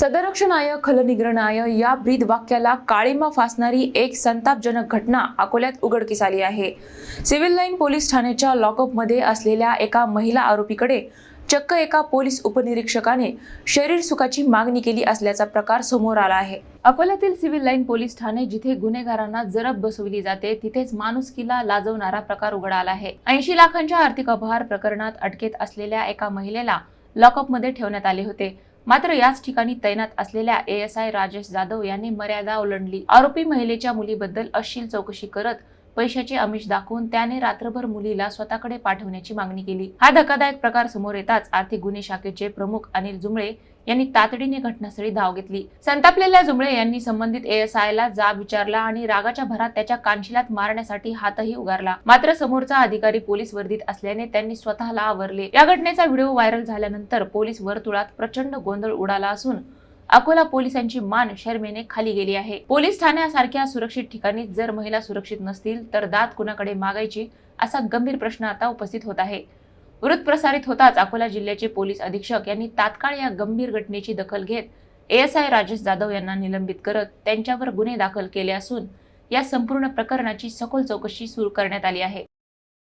सदरक्षणाय खलनिग्रहणाय या ब्रीद वाक्याला काळीमा फासणारी एक संतापजनक घटना अकोल्यात उघडकीस आली आहे। सिव्हिल लाईन पोलीस ठाण्याच्या लॉकअपमध्ये असलेल्या एका महिला आरोपीकडे चक्क एका पोलीस उपनिरीक्षकाने शरीर सुखाची मागणी केली असल्याचा प्रकार समोर आला आहे। अकोल्यातील सिव्हिल लाईन पोलीस ठाणे जिथे गुन्हेगारांना जरब बसवली जाते तिथेच माणुसकीला लाजवणारा प्रकार उघड आला आहे। 80 लाखांच्या आर्थिक अपहार प्रकरणात अटकेत असलेल्या एका महिलेला लॉकअपमध्ये ठेवण्यात आले होते। मात्र याच ठिकाणी तैनात असलेल्या ASI राजेश जाधव यांनी मर्यादा ओलांडली। आरोपी महिलेच्या मुलीबद्दल अश्लील चौकशी करत पैशाचे आमिष दाखवून त्याने रात्रभर मुलीला स्वतःकडे पाठवण्याची मागणी केली। हा धक्कादायक प्रकार समोर येताच आर्थिक गुन्हे शाखेचे प्रमुख अनिल जुमळे यांनी तातडीने घटनास्थळी धाव घेतली। संतापलेल्या जुमळे यांनी संबंधित ASI ला जाब विचारला आणि रागाच्या भरात त्याच्या कानशिलात मारण्यासाठी हातही उगारला। मात्र समोरचा अधिकारी पोलीस वर्दीत असल्याने त्यांनी स्वतःला आवरले। या घटनेचा व्हिडिओ व्हायरल झाल्यानंतर पोलीस वर्तुळात प्रचंड गोंधळ उडाला असून अकोला पोलिसांची मान शरमेने खाली गेली आहे। पोलीस ठाण्यासारख्या सुरक्षित ठिकाणी जर महिला सुरक्षित नसतील तर दात कुणाकडे मागायची असा गंभीर प्रश्न आता उपस्थित होत आहे। वृत्त प्रसारित होताच अकोला जिल्ह्याचे पोलीस अधीक्षक यांनी तात्काळ या गंभीर घटनेची दखल घेत ASI राजेश जाधव यांना निलंबित करत त्यांच्यावर गुन्हे दाखल केले असून या संपूर्ण प्रकरणाची सखोल चौकशी सुरू करण्यात आली आहे।